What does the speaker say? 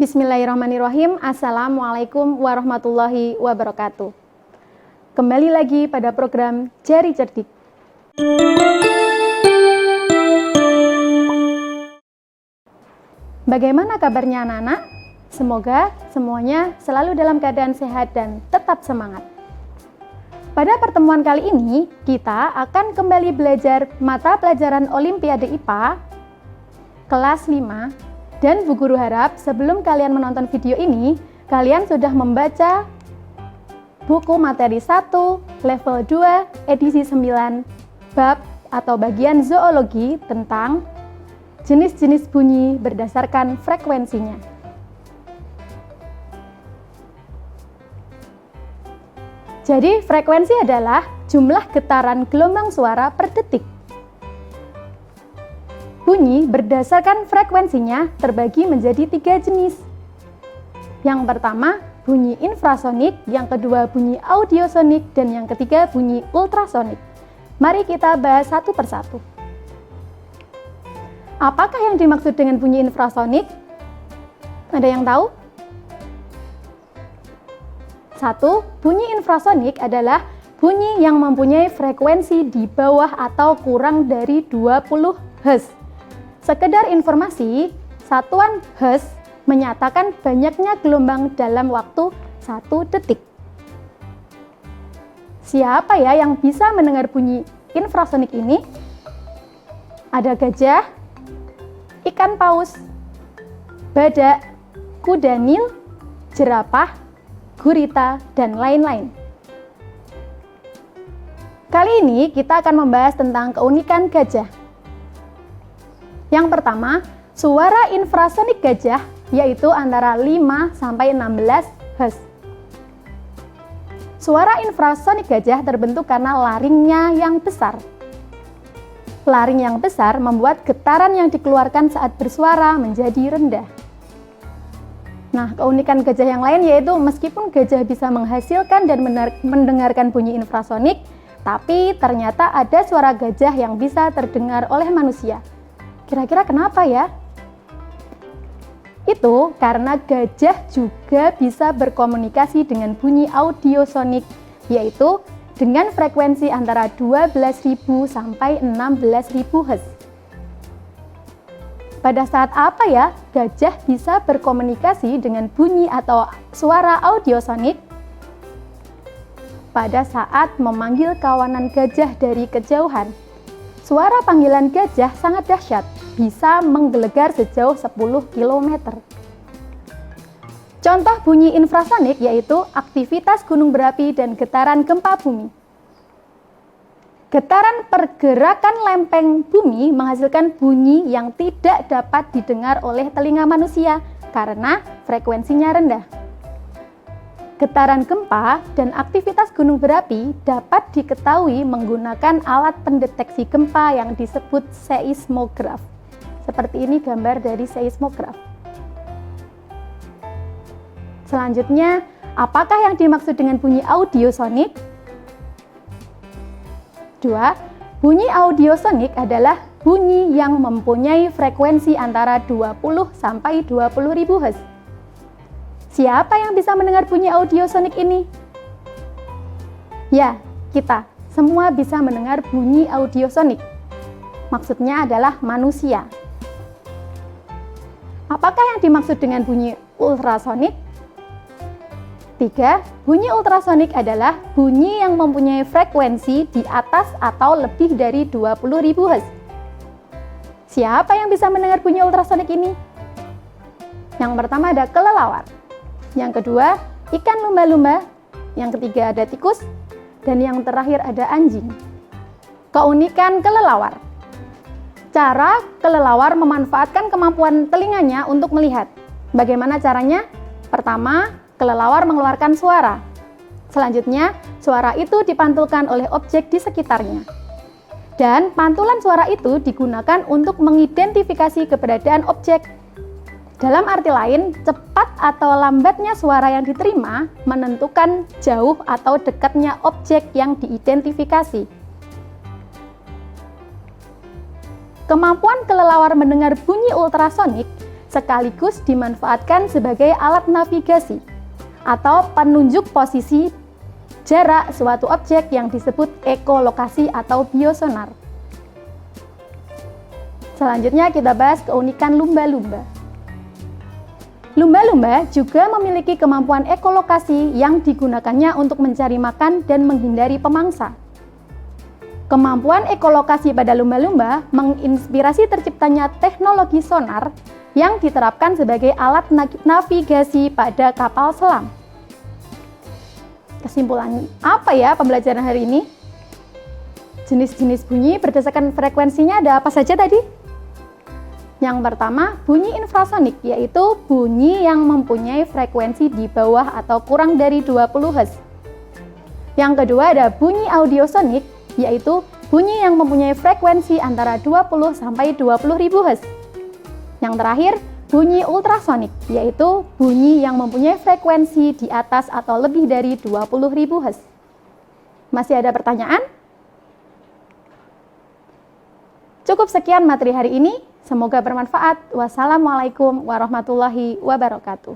Bismillahirrahmanirrahim. Assalamualaikum warahmatullahi wabarakatuh. Kembali lagi pada program Jari Cerdik. Bagaimana kabarnya anak-anak? Semoga semuanya selalu dalam keadaan sehat dan tetap semangat. Pada pertemuan kali ini, kita akan kembali belajar mata pelajaran Olimpiade IPA kelas 5, dan Bu Guru harap sebelum kalian menonton video ini, kalian sudah membaca buku materi 1, level 2, edisi 9, bab atau bagian zoologi tentang jenis-jenis bunyi berdasarkan frekuensinya. Jadi, frekuensi adalah jumlah getaran gelombang suara per detik. Bunyi berdasarkan frekuensinya terbagi menjadi 3 jenis. Yang pertama, bunyi infrasonik, yang kedua bunyi audiosonik, dan yang ketiga bunyi ultrasonik. Mari kita bahas satu persatu. Apakah yang dimaksud dengan bunyi infrasonik? Ada yang tahu? 1. Bunyi infrasonik adalah bunyi yang mempunyai frekuensi di bawah atau kurang dari 20 Hz. Sekedar informasi, satuan Hz menyatakan banyaknya gelombang dalam waktu 1 detik. Siapa ya yang bisa mendengar bunyi infrasonik ini? Ada gajah, ikan paus, badak, kuda Nil, jerapah, gurita, dan lain-lain. Kali ini kita akan membahas tentang keunikan gajah. Yang pertama, suara infrasonik gajah yaitu antara 5 sampai 16 Hz. Suara infrasonik gajah terbentuk karena laringnya yang besar. Laring yang besar membuat getaran yang dikeluarkan saat bersuara menjadi rendah. Nah, keunikan gajah yang lain yaitu meskipun gajah bisa menghasilkan dan mendengarkan bunyi infrasonik, tapi ternyata ada suara gajah yang bisa terdengar oleh manusia. Kira-kira kenapa ya? Itu karena gajah juga bisa berkomunikasi dengan bunyi audiosonik, yaitu dengan frekuensi antara 12.000 sampai 16.000 Hz. Pada saat apa ya gajah bisa berkomunikasi dengan bunyi atau suara audiosonik? Pada saat memanggil kawanan gajah dari kejauhan. Suara panggilan gajah sangat dahsyat, bisa menggelegar sejauh 10 km. Contoh bunyi infrasonik yaitu aktivitas gunung berapi dan getaran gempa bumi. Getaran pergerakan lempeng bumi menghasilkan bunyi yang tidak dapat didengar oleh telinga manusia karena frekuensinya rendah. Getaran gempa dan aktivitas gunung berapi dapat diketahui menggunakan alat pendeteksi gempa yang disebut seismograf. Seperti ini gambar dari seismograf. Selanjutnya, apakah yang dimaksud dengan bunyi audiosonik? 2. Bunyi audiosonik adalah bunyi yang mempunyai frekuensi antara 20 sampai 20.000 Hz. Siapa yang bisa mendengar bunyi audiosonik ini? Ya, kita semua bisa mendengar bunyi audiosonik. Maksudnya adalah manusia. Apakah yang dimaksud dengan bunyi ultrasonik? 3. Bunyi ultrasonik adalah bunyi yang mempunyai frekuensi di atas atau lebih dari 20.000 Hz. Siapa yang bisa mendengar bunyi ultrasonik ini? Yang pertama ada kelelawar. Yang kedua, ikan lumba-lumba. Yang ketiga ada tikus. Dan yang terakhir ada anjing. Keunikan kelelawar. Cara kelelawar memanfaatkan kemampuan telinganya untuk melihat. Bagaimana caranya? Pertama, kelelawar mengeluarkan suara. Selanjutnya, suara itu dipantulkan oleh objek di sekitarnya. Dan pantulan suara itu digunakan untuk mengidentifikasi keberadaan objek. Dalam arti lain, cepat atau lambatnya suara yang diterima menentukan jauh atau dekatnya objek yang diidentifikasi. Kemampuan kelelawar mendengar bunyi ultrasonik sekaligus dimanfaatkan sebagai alat navigasi atau penunjuk posisi jarak suatu objek yang disebut ekolokasi atau biosonar. Selanjutnya kita bahas keunikan lumba-lumba. Lumba-lumba juga memiliki kemampuan ekolokasi yang digunakannya untuk mencari makan dan menghindari pemangsa. Kemampuan ekolokasi pada lumba-lumba menginspirasi terciptanya teknologi sonar yang diterapkan sebagai alat navigasi pada kapal selam. Kesimpulan apa ya pembelajaran hari ini? Jenis-jenis bunyi berdasarkan frekuensinya ada apa saja tadi? Yang pertama, bunyi infrasonik, yaitu bunyi yang mempunyai frekuensi di bawah atau kurang dari 20 Hz. Yang kedua ada bunyi audiosonik, yaitu bunyi yang mempunyai frekuensi antara 20 sampai 20.000 Hz. Yang terakhir, bunyi ultrasonik, yaitu bunyi yang mempunyai frekuensi di atas atau lebih dari 20.000 Hz. Masih ada pertanyaan? Cukup sekian materi hari ini. Semoga bermanfaat. Wassalamualaikum warahmatullahi wabarakatuh.